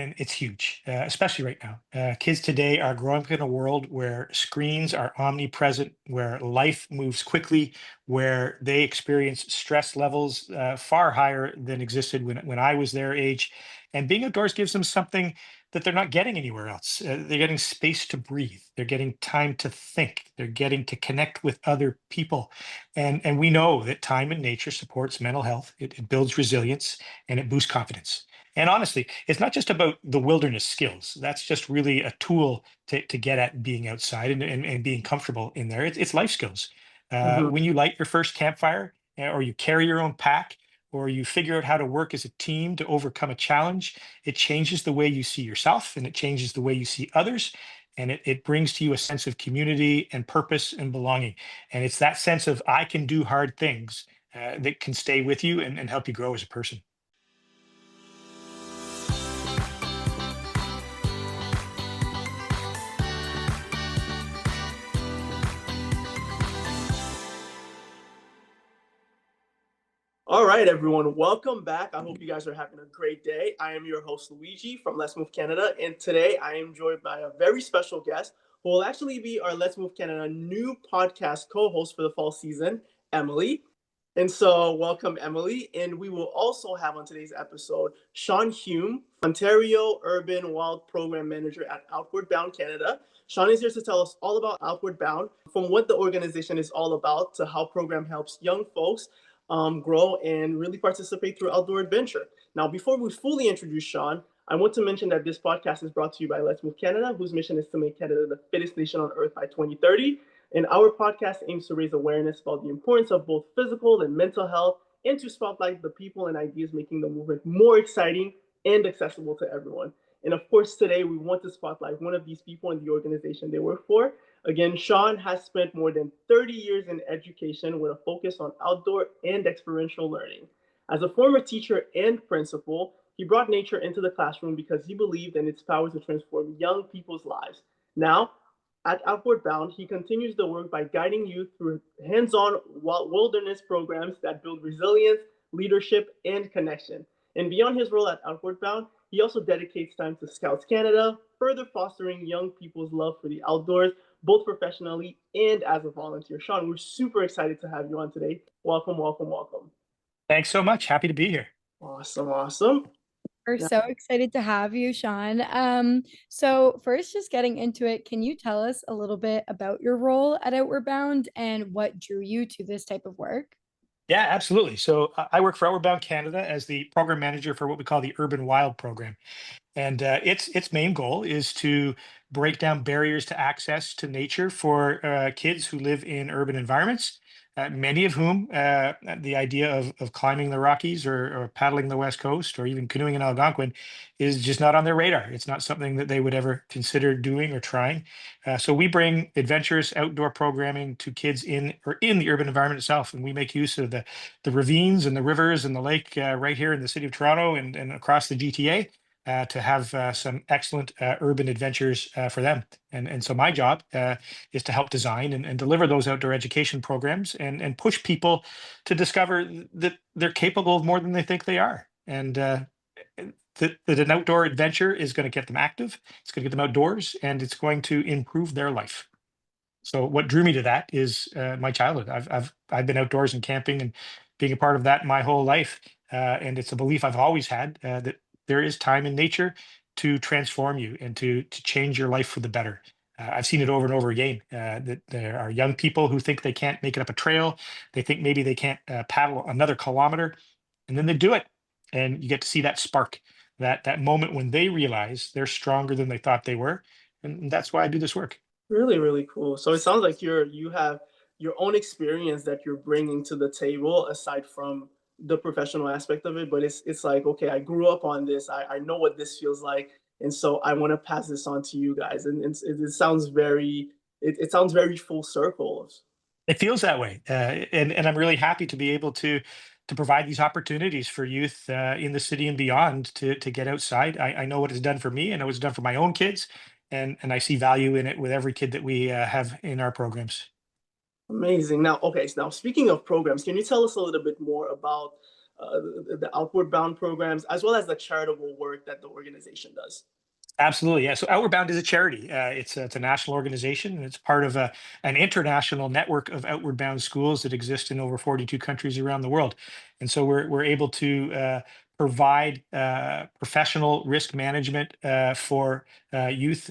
And it's huge, especially right now. Kids today are growing up in a world where screens are omnipresent, where life moves quickly, where they experience stress levels far higher than existed when I was their age. And being outdoors gives them something that they're not getting anywhere else. They're getting space to breathe. They're getting time to think. They're getting to connect with other people. And we know that time in nature supports mental health. It builds resilience and it boosts confidence. And honestly, it's not just about the wilderness skills. That's just really a tool to get at being outside and being comfortable in there. It's life skills. Mhm. When you light your first campfire, or you carry your own pack, or you figure out how to work as a team to overcome a challenge, it changes the way you see yourself and it changes the way you see others. And it brings to you a sense of community and purpose and belonging. And it's that sense of I can do hard things that can stay with you and help you grow as a person. All right, everyone, welcome back. I hope you guys are having a great day. I am your host, Luigi from Let's Move Canada, and today I am joined by a very special guest who will actually be our Let's Move Canada new podcast co host for the fall season, Emily. And so, welcome, Emily. And we will also have on today's episode Sean Hume, Ontario Urban Wild Program Manager at Outward Bound Canada. Sean is here to tell us all about Outward Bound, from what the organization is all about to how program helps young folks grow and really participate through outdoor adventure. Now, before we fully introduce Sean, I want to mention that this podcast is brought to you by Let's Move Canada, whose mission is to make Canada the fittest nation on earth by 2030. And our podcast aims to raise awareness about the importance of both physical and mental health and to spotlight the people and ideas making the movement more exciting and accessible to everyone. And of course, today we want to spotlight one of these people in the organization they work for. Again, Sean has spent more than 30 years in education with a focus on outdoor and experiential learning. As a former teacher and principal, he brought nature into the classroom because he believed in its power to transform young people's lives. Now, at Outward Bound, he continues the work by guiding youth through hands on wilderness programs that build resilience, leadership, and connection. And beyond his role at Outward Bound, he also dedicates time to Scouts Canada, further fostering young people's love for the outdoors, both professionally and as a volunteer. Sean, we're super excited to have you on today. Welcome, welcome, welcome. Thanks so much. Happy to be here. Awesome, awesome. We're Now, so excited to have you, Sean. So first, just getting into it, can you tell us a little bit about your role at Outward Bound and what drew you to this type of work? Yeah, absolutely. So I work for Outward Bound Canada as the program manager for what we call the Urban Wild program. And its main goal is to break down barriers to access to nature for kids who live in urban environments, many of whom the idea of climbing the Rockies or paddling the West Coast or even canoeing in Algonquin is just not on their radar. It's not something that they would ever consider doing or trying. So we bring adventurous outdoor programming to kids in the urban environment itself, and we make use of the ravines and the rivers and the lake right here in the city of Toronto and across the GTA to have some excellent urban adventures for them. And so my job is to help design and deliver those outdoor education programs and push people to discover that they're capable of more than they think they are. And that an outdoor adventure is going to get them active, it's going to get them outdoors, and it's going to improve their life. So what drew me to that is my childhood. I've been outdoors and camping and being a part of that my whole life, and it's a belief I've always had that there is time in nature to transform you and to change your life for the better. I've seen it over and over again that there are young people who think they can't make it up a trail. They think maybe they can't paddle another kilometer, and then they do it, and you get to see that spark, that moment when they realize they're stronger than they thought they were, and that's why I do this work. really, really cool. So it sounds like you have your own experience that you're bringing to the table aside from the professional aspect of it. But it's like, okay, I grew up on this. I know what this feels like, and so I want to pass this on to you guys. And it sounds very it sounds very full circle. It feels that way, and I'm really happy to be able to provide these opportunities for youth in the city and beyond to get outside. I know what it's done for me. I know it's done for my own kids, and I see value in it with every kid that we have in our programs. Amazing. Now, okay, so now speaking of programs, can you tell us a little bit more about the outward bound programs, as well as the charitable work that the organization does. Absolutely, yeah. So Outward Bound is a charity. It's a national organization, and it's part of an international network of Outward Bound schools that exist in over 42 countries around the world. And so we're able to provide professional risk management for youth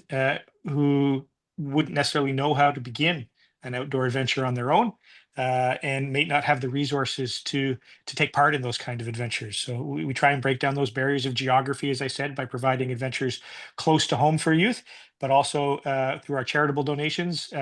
who wouldn't necessarily know how to begin an outdoor adventure on their own, and may not have the resources to take part in those kind of adventures. So we try and break down those barriers of geography, as I said, by providing adventures close to home for youth, but also through our charitable donations,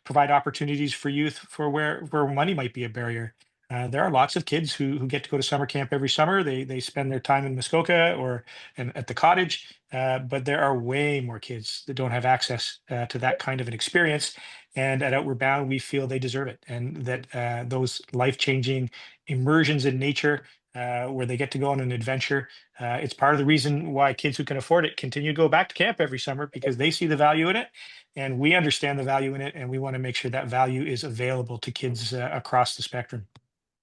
provide opportunities for youth for where money might be a barrier. There are lots of kids who get to go to summer camp every summer. They spend their time in Muskoka or at the cottage, but there are way more kids that don't have access to that kind of an experience. And at Outward Bound, we feel they deserve it, and that those life-changing immersions in nature, where they get to go on an adventure, it's part of the reason why kids who can afford it continue to go back to camp every summer, because they see the value in it, and we understand the value in it, and we want to make sure that value is available to kids across the spectrum.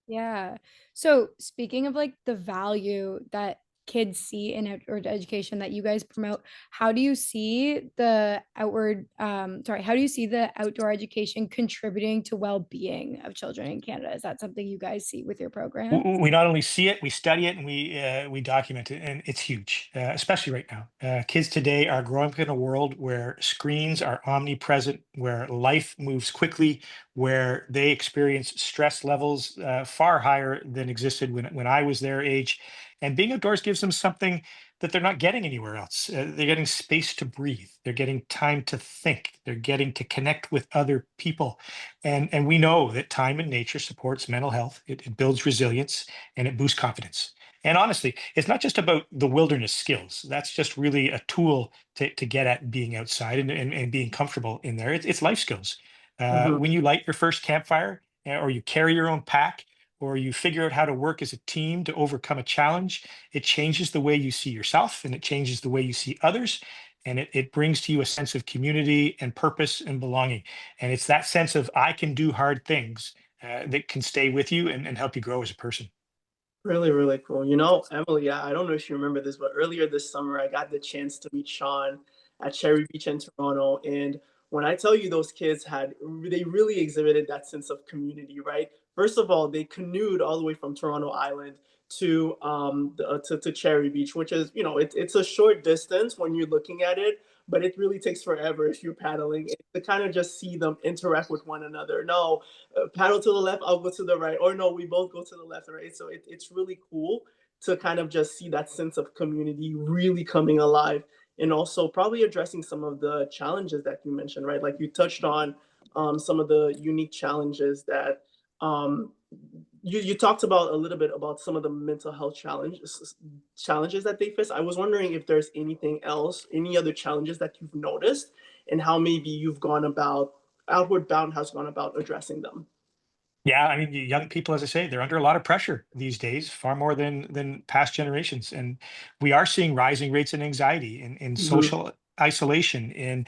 Yeah. So speaking of like the value that kids see in outward education that you guys promote, how do you see the how do you see the outdoor education contributing to well-being of children in Canada? Is that something you guys see with your program? We not only see it, we study it, and we document it, and it's huge, especially right now. Kids today are growing up in a world where screens are omnipresent, where life moves quickly, where they experience stress levels far higher than existed when I was their age. And being outdoors gives them something that they're not getting anywhere else. They're getting space to breathe. They're getting time to think. They're getting to connect with other people, and we know that time in nature supports mental health, it builds resilience, and it boosts confidence. And honestly, it's not just about the wilderness skills. That's just really a tool to get at being outside and being comfortable in there. It's life skills. Mhm. When you light your first campfire, or you carry your own pack, or you figure out how to work as a team to overcome a challenge, it changes the way you see yourself, and it changes the way you see others. And it brings to you a sense of community and purpose and belonging. And it's that sense of I can do hard things that can stay with you and help you grow as a person. Really, really cool. Emily, yeah, I don't know if you remember this, but earlier this summer, I got the chance to meet Sean at Cherry Beach in Toronto. And when I tell you those kids they really exhibited that sense of community, right? First of all, they canoed all the way from Toronto Island to Cherry Beach, which is, it's a short distance when you're looking at it, but it really takes forever if you're paddling. And to kind of just see them interact with one another. No, paddle to the left, I'll go to the right, or no, we both go to the left, right? So it's really cool to kind of just see that sense of community really coming alive, and also probably addressing some of the challenges that you mentioned, right? Like you touched on some of the unique challenges that um, you talked about a little bit about some of the mental health challenges that they face. I was wondering if there's anything else, any other challenges that you've noticed, and how maybe you've gone about Outward Bound has gone about addressing them. Yeah, I mean, young people, as I say, they're under a lot of pressure these days, far more than past generations, and we are seeing rising rates in anxiety, in Mhm. social isolation, in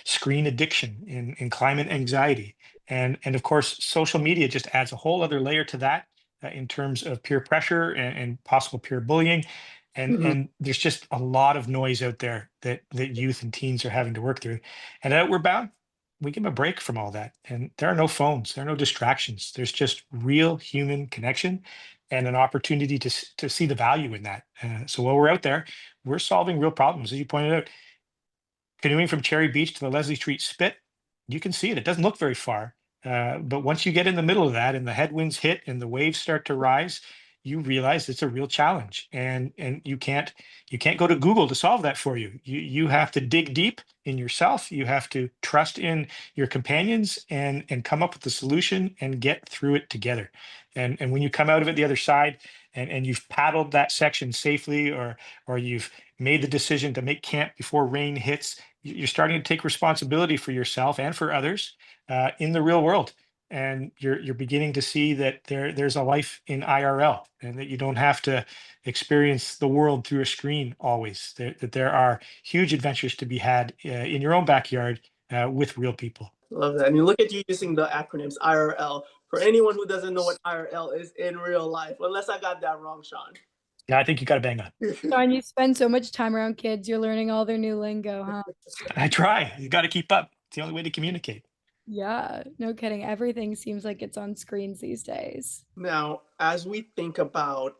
screen addiction, in climate anxiety, and of course, social media just adds a whole other layer to that in terms of peer pressure and possible peer bullying, Mhm. and there's just a lot of noise out there that youth and teens are having to work through, and we're bound we give them a break from all that. And there are no phones, there are no distractions. There's just real human connection and an opportunity to see the value in that. So while we're out there, we're solving real problems. As you pointed out, canoeing from Cherry Beach to the Leslie Street Spit, you can see it. It doesn't look very far. But once you get in the middle of that and the headwinds hit and the waves start to rise, you realize it's a real challenge. And you can't go to Google to solve that for you. You have to dig deep in yourself. You have to trust in your companions and come up with the solution and get through it together. And when you come out of it the other side and you've paddled that section safely, or you've made the decision to make camp before rain hits, you're starting to take responsibility for yourself and for others in the real world, and you're beginning to see that there's a life in IRL, and that you don't have to experience the world through a screen always. That there are huge adventures to be had in your own backyard with real people. Love that. And you look at you using the acronyms IRL, For anyone who doesn't know what IRL is in real life, unless I got that wrong, Sean. Yeah, I think you got to bang on. John, you spend so much time around kids, you're learning all their new lingo, huh? I try. You got to keep up. It's the only way to communicate. Yeah, no kidding. Everything seems like it's on screens these days. Now, as we think about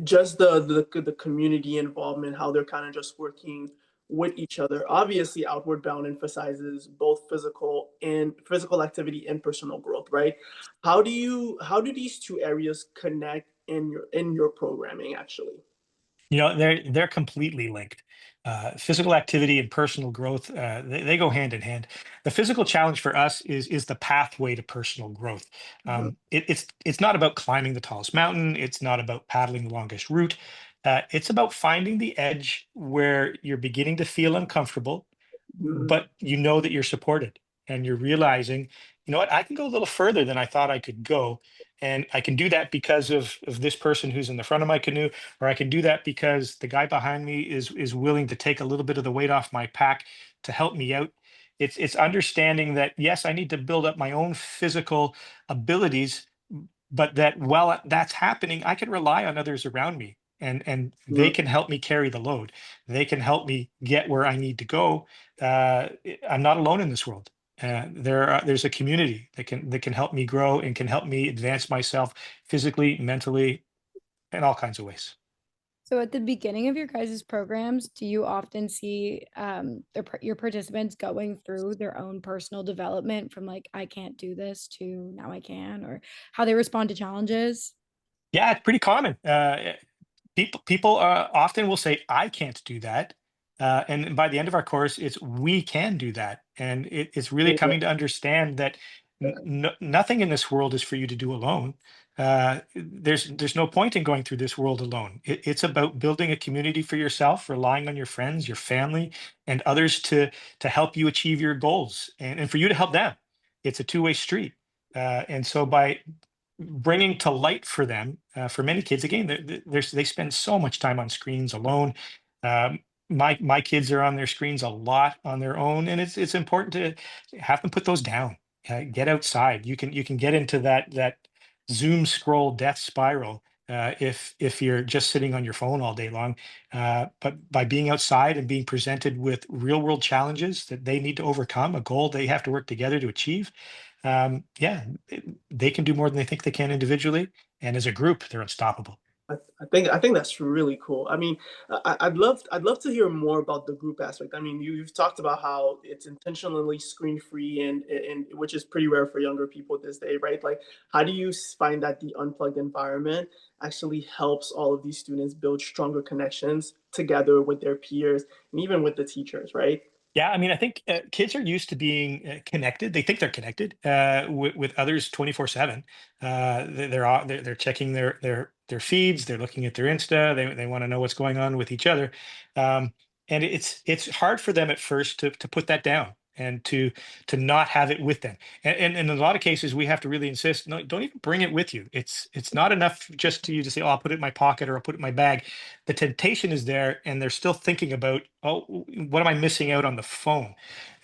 just the community involvement, how they're kind of just working with each other. Obviously, Outward Bound emphasizes both physical activity and personal growth, right? How do these two areas connect in your programming actually? They're completely linked. Physical activity and personal growth, they go hand in hand. The physical challenge for us is the pathway to personal growth. Mhm. It's not about climbing the tallest mountain. It's not about paddling the longest route. It's about finding the edge where you're beginning to feel uncomfortable, Mhm. but you know that you're supported, and you're realizing, you know what, I can go a little further than I thought I could go. And I can do that because of this person who's in the front of my canoe, or I can do that because the guy behind me is willing to take a little bit of the weight off my pack to help me out. It's understanding that yes, I need to build up my own physical abilities, but that while that's happening, I can rely on others around me, and they Mhm. can help me carry the load. They can help me get where I need to go. I'm not alone in this world. There's a community that can help me grow and can help me advance myself physically, mentally, in all kinds of ways. So at the beginning of your guys' programs, do you often see your participants going through their own personal development from like I can't do this to now I can, or how they respond to challenges? Yeah, it's pretty common. People often will say, "I can't do that," and by the end of our course, it's "we can do that," and it's really Yeah. coming to understand that nothing in this world is for you to do alone. There's no point in going through this world alone. It's about building a community for yourself, relying on your friends, your family, and others to help you achieve your goals, and for you to help them. It's a two-way street, and so by bringing to light for them, for many kids, again, they spend so much time on screens alone. um, my kids are on their screens a lot on their own, and it's important to have them put those down. Get outside. You can get into that zoom scroll death spiral, if you're just sitting on your phone all day long. But by being outside and being presented with real world challenges that they need to overcome, a goal they have to work together to achieve, yeah, they can do more than they think they can individually, and as a group, they're unstoppable. I think that's really cool. I mean, I'd love to hear more about the group aspect. I mean, you've talked about how it's intentionally screen free and which is pretty rare for younger people this day, right? Like, how do you find that the unplugged environment actually helps all of these students build stronger connections together with their peers and even with the teachers, right? Yeah, I mean, I think kids are used to being connected. They think they're connected with others 24/7. They're checking their feeds. They're looking at their Insta. They want to know what's going on with each other, um, and it's hard for them at first to put that down and to not have it with them. And in a lot of cases, we have to really insist, no, don't even bring it with you. It's not enough just to you to say, oh, I'll put it in my pocket or I'll put it in my bag. The temptation is there, and they're still thinking about, oh, what am I missing out on the phone?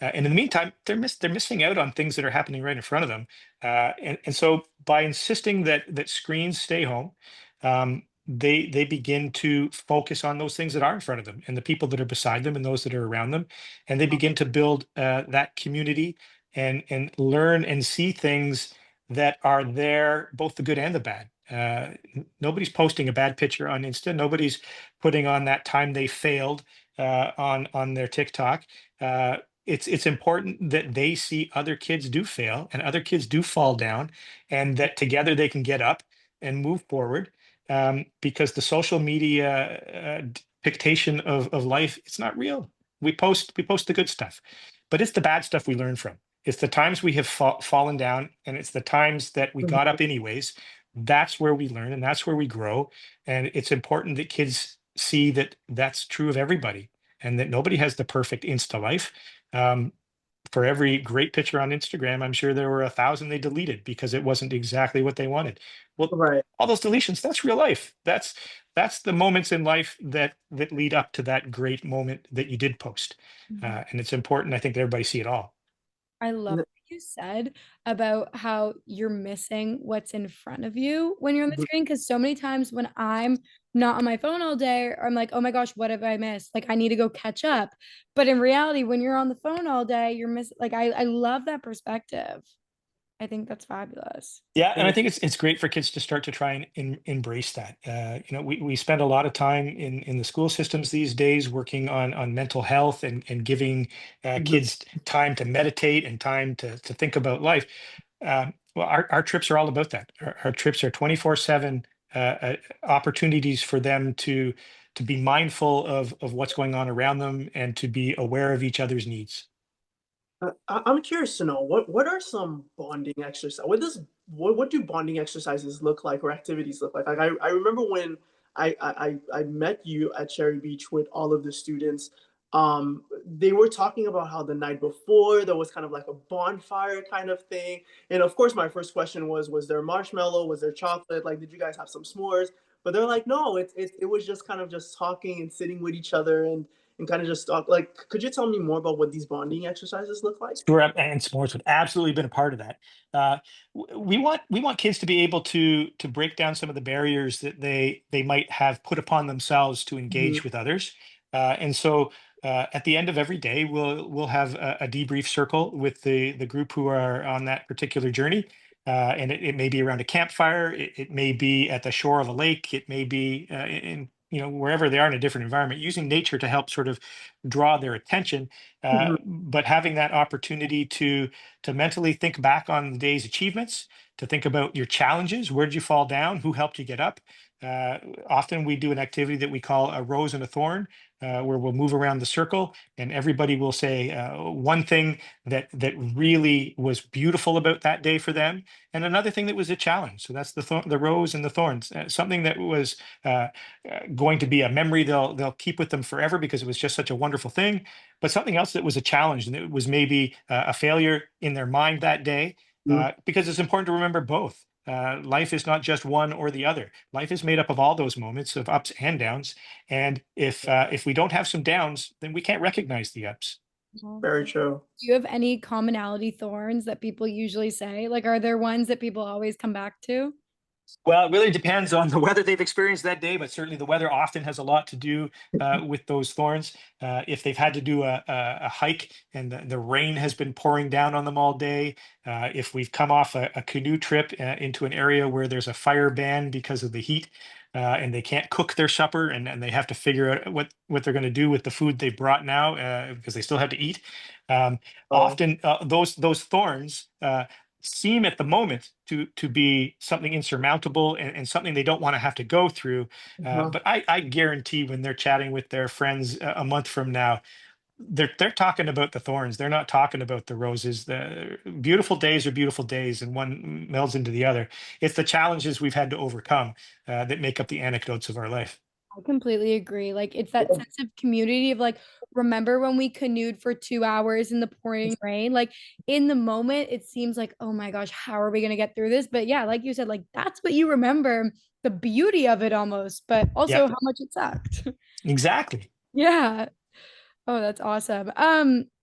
And in the meantime, they're missing out on things that are happening right in front of them. And so by insisting that screens stay home, they begin to focus on those things that are in front of them and the people that are beside them and those that are around them, and they begin to build that community and learn and see things that are there, both the good and the bad. Nobody's posting a bad picture on Insta. Nobody's putting on that time they failed on their TikTok. It's important that they see other kids do fail and other kids do fall down, and that together they can get up and move forward. Because the social media dictation of life, it's not real. We post the good stuff, but it's the bad stuff we learn from. It's the times we have fallen down, and it's the times that we got up anyways. That's where we learn and that's where we grow. And it's important that kids see that that's true of everybody, and that nobody has the perfect Insta life. Um, for every great picture on Instagram, I'm sure there were 1,000 they deleted because it wasn't exactly what they wanted. Well, Right. all those deletions, that's real life. That's the moments in life that lead up to that great moment that you did post. Mhm. And it's important, I think, that everybody see it all. I love you said about how you're missing what's in front of you when you're on the Mhm. screen, because so many times when I'm not on my phone all day, I'm like, oh my gosh, what have I missed? Like I need to go catch up. But in reality, when you're on the phone all day, you're missing like I love that perspective. I think that's fabulous. Yeah, and I Very think it's great for kids to start to try and embrace that. We spend a lot of time in the school systems these days working on mental health and giving mhm. kids time to meditate and time to think about life. Well, our trips are all about that. Our trips are 24/7 opportunities for them to be mindful of what's going on around them and to be aware of each other's needs. I'm curious to know what are some bonding exercise? What do bonding exercises look like or activities look like? Like I remember when I met you at Cherry Beach with all of the students. They were talking about how the night before there was kind of like a bonfire kind of thing, and of course my first question was there marshmallow? Was there chocolate? Like, did you guys have some s'mores? But they're like, no, it was just kind of just talking and sitting with each other and kind of just talk. Like, could you tell me more about what these bonding exercises look like? Sure, and sports would absolutely been a part of that. We want kids to be able to break down some of the barriers that they might have put upon themselves to Mhm, engage with others. And so at the end of every day, we'll have a debrief circle with the group who are on that particular journey. And it may be around a campfire, it may be at the shore of a lake, it may be in wherever they are in a different environment, using nature to help sort of draw their attention, mhm, but having that opportunity to mentally think back on the day's achievements, to think about your challenges. Where did you fall down? Who helped you get up? Uh, Often we do an activity that we call a rose and a thorn, where we'll move around the circle and everybody will say one thing that really was beautiful about that day for them, and another thing that was a challenge. So that's the rose and the thorns, something that was going to be a memory they'll keep with them forever because it was just such a wonderful thing, but something else that was a challenge and it was maybe a failure in their mind that day, mhm. because it's important to remember both. Life is not just one or the other. Life is made up of all those moments of ups and downs, and if we don't have some downs, then we can't recognize the ups. Mhm. Very true. Do you have any commonality thorns that people usually say? Like, are there ones that people always come back to? Well, it really depends on the weather they've experienced that day, but certainly the weather often has a lot to do with those thorns. If they've had to do a hike and the rain has been pouring down on them all day, if we've come off a canoe trip into an area where there's a fire ban because of the heat, and they can't cook their supper, and they have to figure out what they're going to do with the food they brought now, because they still have to eat. Um, Oh, Often those thorns seem at the moment to be something insurmountable, and something they don't want to have to go through. uh-huh. But I guarantee when they're chatting with their friends a month from now, they're talking about the thorns. They're not talking about the roses. The beautiful days are beautiful days, and one melds into the other. It's the challenges we've had to overcome that make up the anecdotes of our life. I completely agree. Like, it's that Yeah. sense of community of like, remember when we canoed for 2 hours in the pouring rain? Like, in the moment, it seems like, oh my gosh, how are we going to get through this? But yeah, like you said, like, that's what you remember, the beauty of it almost, but also Yep, how much it sucked. exactly. Yeah. Oh, that's awesome.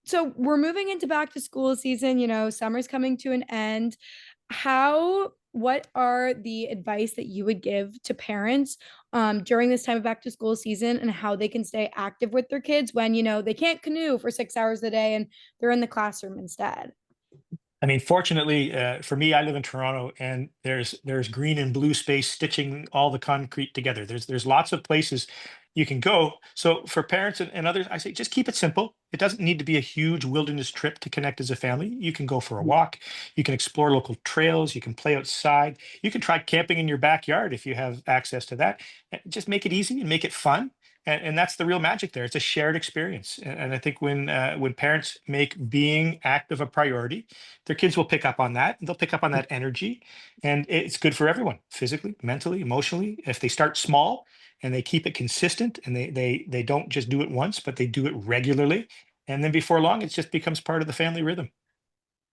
So we're moving into back to school season, summer's coming to an end. What are the advice that you would give to parents during this time of back to school season, and how they can stay active with their kids when, they can't canoe for 6 hours a day and they're in the classroom instead? I mean, fortunately for me, I live in Toronto, and there's green and blue space stitching all the concrete together. There's lots of places you can go. So for parents and others, I say just keep it simple. It doesn't need to be a huge wilderness trip to connect as a family. You can go for a walk. You can explore local trails. You can play outside. You can try camping in your backyard if you have access to that. Just make it easy and make it fun. And that's the real magic there. It's a shared experience. And I think when parents make being active a priority, their kids will pick up on that. They'll pick up on that energy, and it's good for everyone, physically, mentally, emotionally. If they start small and they keep it consistent, and they don't just do it once, but they do it regularly, and then before long it just becomes part of the family rhythm.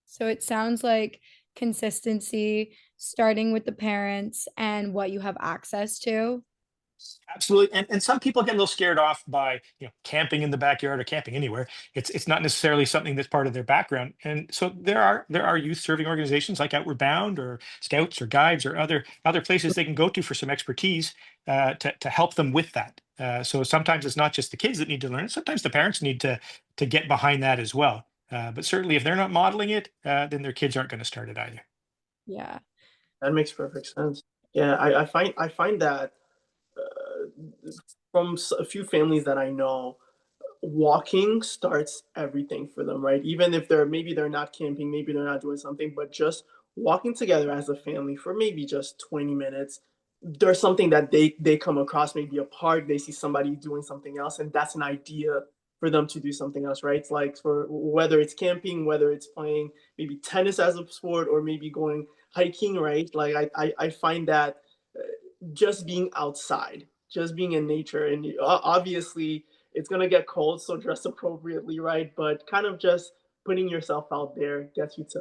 So it sounds like consistency, starting with the parents and what you have access to. Absolutely. And some people get a little scared off by, camping in the backyard or camping anywhere. It's not necessarily something that's part of their background. And so there are youth serving organizations like Outward Bound or Scouts or Guides or other places they can go to for some expertise to help them with that. So sometimes it's not just the kids that need to learn. Sometimes the parents need to get behind that as well. But certainly, if they're not modeling it, then their kids aren't going to start it either. Yeah. That makes perfect sense. Yeah, I find that from a few families that I know, walking starts everything for them, right? Even if they're not camping, maybe they're not doing something, but just walking together as a family for maybe just 20 minutes. There's something that they come across, maybe a park, they see somebody doing something else, and that's an idea for them to do something else, right? It's like for whether it's camping, whether it's playing maybe tennis as a sport, or maybe going hiking, right? Like I find that just being outside, just being in nature, and obviously it's gonna get cold, so dress appropriately, right? But kind of just putting yourself out there gets you to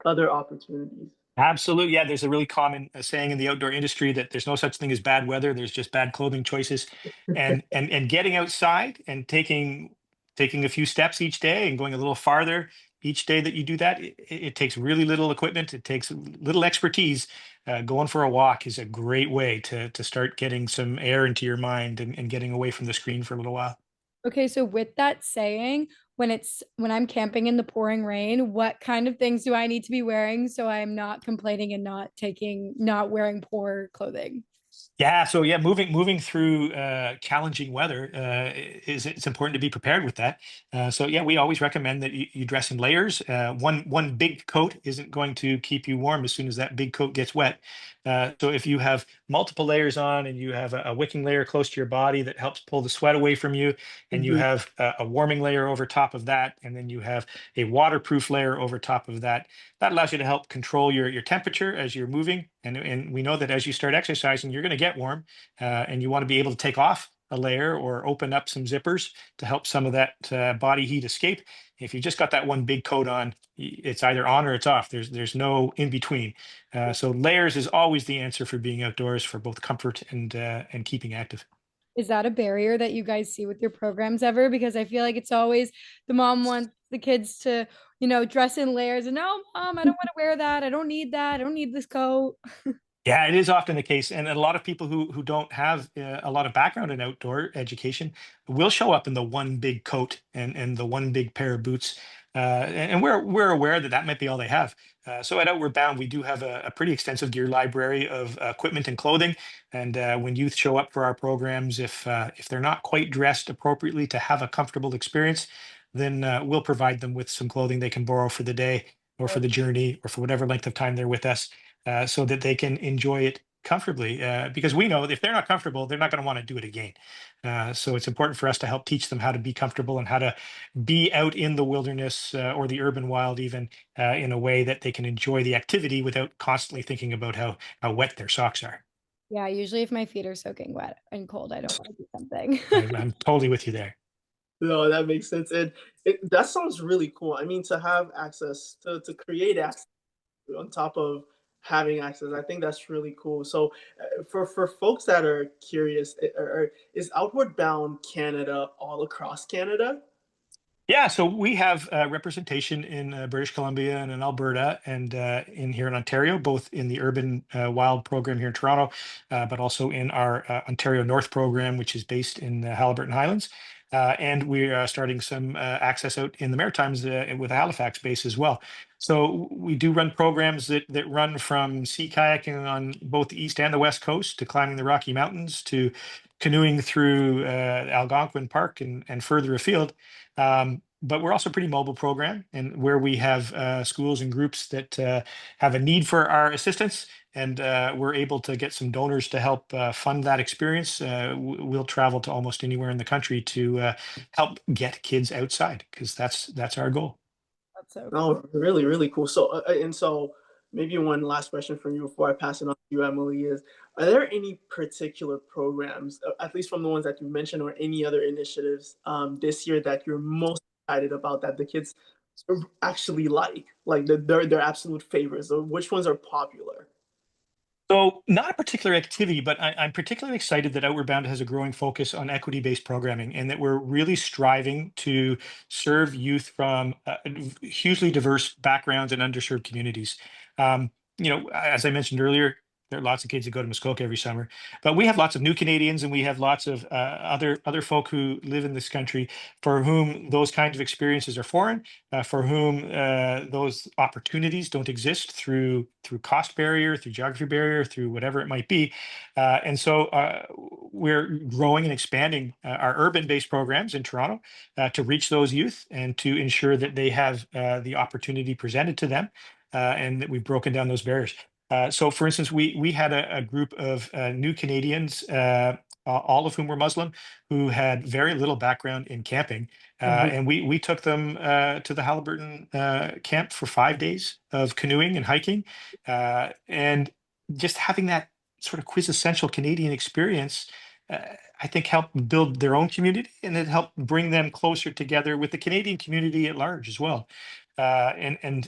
other opportunities. Absolutely. Yeah, there's a really common saying in the outdoor industry that there's no such thing as bad weather. There's just bad clothing choices. And getting outside and taking a few steps each day and going a little farther each day that you do that, it takes really little equipment. It takes little expertise. Going for a walk is a great way to start getting some air into your mind and getting away from the screen for a little while. Okay, so with that saying, when I'm camping in the pouring rain, what kind of things do I need to be wearing so I'm not complaining and not wearing poor clothing? Yeah, so yeah, moving through challenging weather is it's important to be prepared with that. So yeah, we always recommend that you dress in layers. One big coat isn't going to keep you warm as soon as that big coat gets wet. So if you have multiple layers on and you have a wicking layer close to your body that helps pull the sweat away from you, and you Mhm. have a warming layer over top of that, and then you have a waterproof layer over top of that, that allows you to help control your temperature as you're moving. And we know that as you start exercising, you're going to get warm, and you want to be able to take off a layer or open up some zippers to help some of that body heat escape. If you just got that one big coat on, it's either on or it's off. There's no in between. So layers is always the answer for being outdoors for both comfort and keeping active. Is that a barrier that you guys see with your programs ever? Because I feel like it's always the mom wants the kids to, dress in layers and no, mom, I don't want to wear that. I don't need that. I don't need this coat. Yeah, it is often the case, and a lot of people who don't have a lot of background in outdoor education will show up in the one big coat and the one big pair of boots, and we're aware that that might be all they have. So at Outward Bound, we do have a pretty extensive gear library of equipment and clothing, and when youth show up for our programs, if they're not quite dressed appropriately to have a comfortable experience, then we'll provide them with some clothing they can borrow for the day or for the journey or for whatever length of time they're with us, so that they can enjoy it comfortably. Because we know if they're not comfortable, they're not going to want to do it again. So it's important for us to help teach them how to be comfortable and how to be out in the wilderness or the urban wild, even in a way that they can enjoy the activity without constantly thinking about how wet their socks are. Yeah, usually if my feet are soaking wet and cold, I don't want to do something. I'm totally with you there. No, that makes sense, and that sounds really cool. I mean, to have access to create access on top of having access, I think that's really cool. So, for folks that are curious, is Outward Bound Canada all across Canada? Yeah, so we have representation in British Columbia and in Alberta and in here in Ontario, both in the Urban Wild program here in Toronto, but also in our Ontario North program, which is based in the Haliburton Highlands. And we are starting some access out in the Maritimes with a Halifax base as well. So we do run programs that run from sea kayaking on both the east and the west coast to climbing the Rocky Mountains to canoeing through Algonquin Park and further afield. But we're also a pretty mobile program, and where we have schools and groups that have a need for our assistance, and we're able to get some donors to help fund that experience. We'll travel to almost anywhere in the country to help get kids outside, because that's our goal. That's so cool. Oh, really, really cool. So, and so maybe one last question for you before I pass it on to you, Emily, is are there any particular programs, at least from the ones that you mentioned, or any other initiatives this year that you're most excited about that the kids actually like their absolute favorites, or which ones are popular? So, not a particular activity, but I'm particularly excited that Outward Bound has a growing focus on equity-based programming, and that we're really striving to serve youth from hugely diverse backgrounds and underserved communities. As I mentioned earlier, there are lots of kids that go to Muskoka every summer, but we have lots of new Canadians, and we have lots of other folk who live in this country for whom those kinds of experiences are foreign, for whom those opportunities don't exist through cost barrier, through geography barrier, through whatever it might be. And so we're growing and expanding our urban-based programs in Toronto to reach those youth and to ensure that they have the opportunity presented to them, and that we've broken down those barriers. So, for instance, we had a group of new Canadians, all of whom were Muslim, who had very little background in camping, Mhm. and we took them to the Halliburton camp for 5 days of canoeing and hiking, and just having that sort of quintessential Canadian experience, uh, I think helped build their own community, and it helped bring them closer together with the Canadian community at large as well. And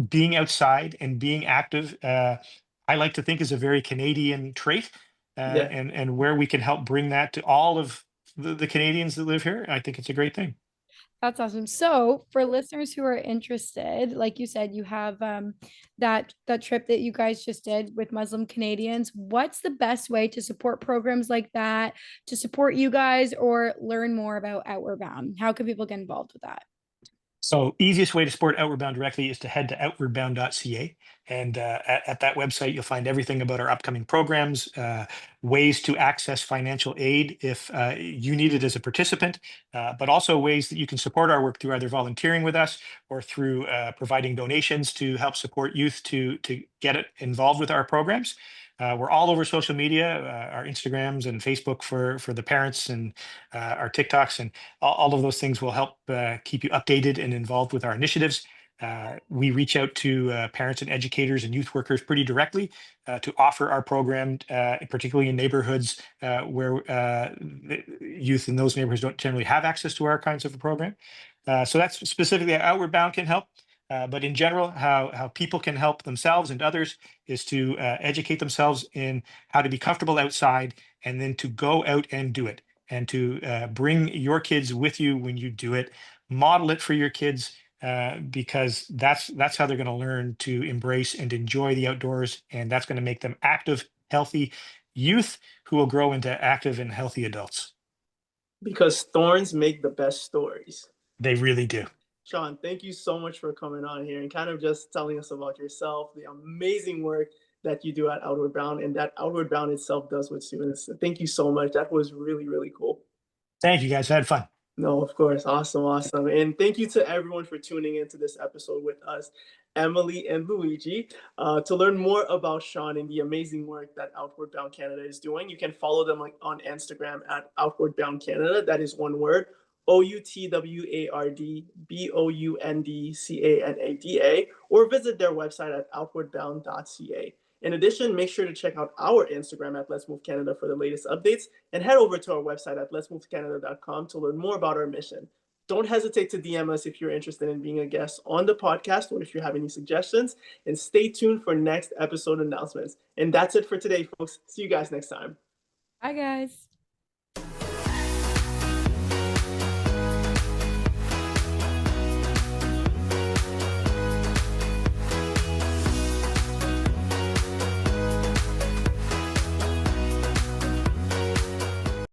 being outside and being active, I like to think is a very Canadian trait, Yeah. and where we can help bring that to all of the Canadians that live here, I think it's a great thing. That's awesome. So, for listeners who are interested, like you said, you have that trip that you guys just did with Muslim Canadians. What's the best way to support programs like that, to support you guys, or learn more about Outward Bound? How can people get involved with that? So easiest way to support Outward Bound directly is to head to outwardbound.ca. And at that website, you'll find everything about our upcoming programs, ways to access financial aid if you need it as a participant, but also ways that you can support our work through either volunteering with us or through providing donations to help support youth to get it involved with our programs. We're all over social media, our Instagrams and Facebook for the parents, and our TikToks, and all of those things will help keep you updated and involved with our initiatives. We reach out to parents and educators and youth workers pretty directly to offer our program, particularly in neighborhoods where the youth in those neighborhoods don't generally have access to our kinds of a program. So that's specifically how Outward Bound can help. But in general, how people can help themselves and others is to educate themselves in how to be comfortable outside, and then to go out and do it, and to bring your kids with you when you do it. Model it for your kids, because that's how they're going to learn to embrace and enjoy the outdoors, and that's going to make them active, healthy youth who will grow into active and healthy adults. Because thorns make the best stories. They really do. Sean, thank you so much for coming on here and kind of just telling us about yourself, the amazing work that you do at Outward Bound and that Outward Bound itself does with students. Thank you so much. That was really, really cool. Thank you, guys. I had fun. No, of course. Awesome, awesome. And thank you to everyone for tuning into this episode with us, Emily and Luigi. To learn more about Sean and the amazing work that Outward Bound Canada is doing, you can follow them on Instagram at Outward Bound Canada. That is one word, OUTWARDBOUNDCANADA, or visit their website at outwardbound.ca. In addition, make sure to check out our Instagram at Let's Move Canada for the latest updates, and head over to our website at letsmovecanada.com to learn more about our mission. Don't hesitate to DM us if you're interested in being a guest on the podcast or if you have any suggestions, and stay tuned for next episode announcements. And that's it for today, folks. See you guys next time. Bye, guys.